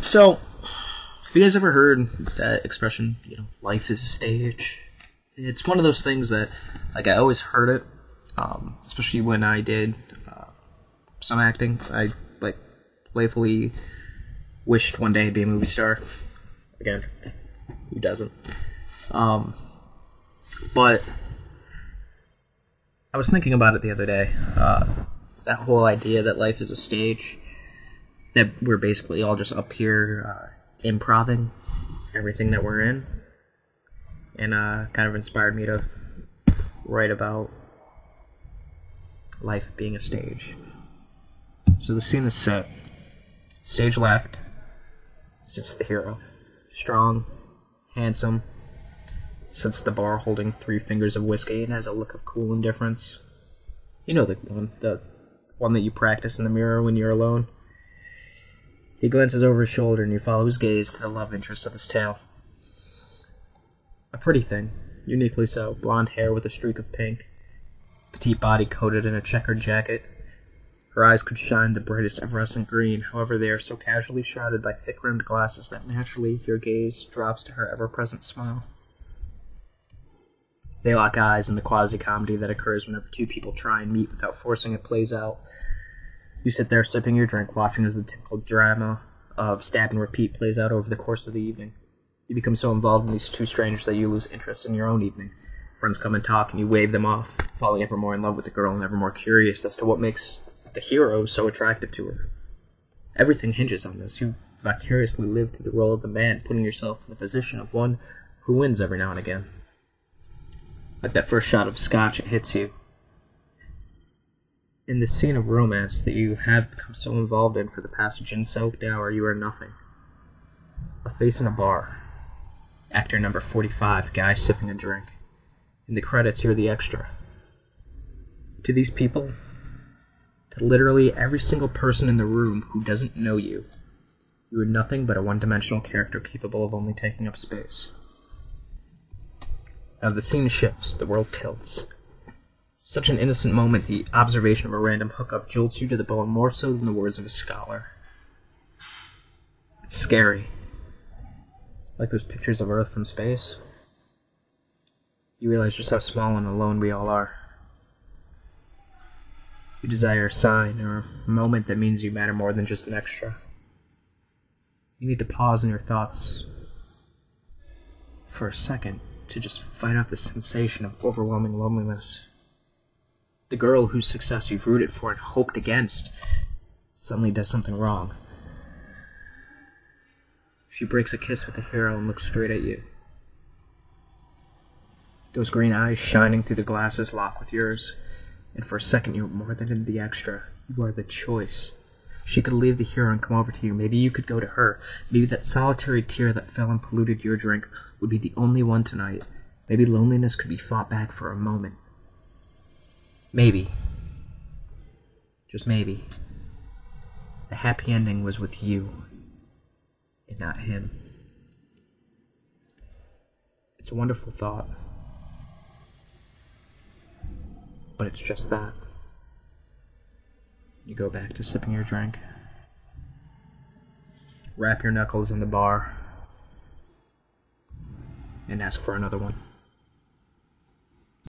So, have you guys ever heard that expression, life is a stage? It's one of those things that, I always heard it, especially when I did some acting. I, playfully wished one day to be a movie star. Again, who doesn't? But I was thinking about it the other day, that whole idea that life is a stage, that we're basically all just up here improving everything that we're in, and kind of inspired me to write about life being a stage. So the scene is set. Stage left sits the hero. Strong, handsome, sits at the bar holding 3 fingers of whiskey and has a look of cool indifference. You know the one that you practice in the mirror when you're alone. He glances over his shoulder and you follow his gaze to the love interest of his tale. A pretty thing, uniquely so, blonde hair with a streak of pink, petite body coated in a checkered jacket. Her eyes could shine the brightest effervescent green, however they are so casually shrouded by thick-rimmed glasses that naturally your gaze drops to her ever-present smile. They lock eyes in the quasi-comedy that occurs whenever 2 people try and meet without forcing it plays out. You sit there sipping your drink, watching as the typical drama of stab and repeat plays out over the course of the evening. You become so involved in these 2 strangers that you lose interest in your own evening. Friends come and talk, and you wave them off, falling ever more in love with the girl and ever more curious as to what makes the hero so attractive to her. Everything hinges on this. You vicariously live through the role of the man, putting yourself in the position of one who wins every now and again. Like that first shot of scotch, it hits you. In this scene of romance that you have become so involved in for the past gin-soaked hour, you are nothing. A face in a bar. Actor number 45, guy sipping a drink. In the credits, you're the extra. To these people, to literally every single person in the room who doesn't know you, you are nothing but a one-dimensional character capable of only taking up space. Now the scene shifts, the world tilts. Such an innocent moment, the observation of a random hookup jolts you to the bone more so than the words of a scholar. It's scary. Like those pictures of Earth from space. You realize just how small and alone we all are. You desire a sign or a moment that means you matter more than just an extra. You need to pause in your thoughts for a second to just fight off the sensation of overwhelming loneliness. The girl whose success you've rooted for and hoped against suddenly does something wrong. She breaks a kiss with the hero and looks straight at you. Those green eyes shining through the glasses lock with yours, and for a second you're more than the extra. You are the choice. She could leave the hero and come over to you. Maybe you could go to her. Maybe that solitary tear that fell and polluted your drink would be the only one tonight. Maybe loneliness could be fought back for a moment. Maybe, just maybe, the happy ending was with you, and not him. It's a wonderful thought, but it's just that. You go back to sipping your drink, wrap your knuckles in the bar, and ask for another one.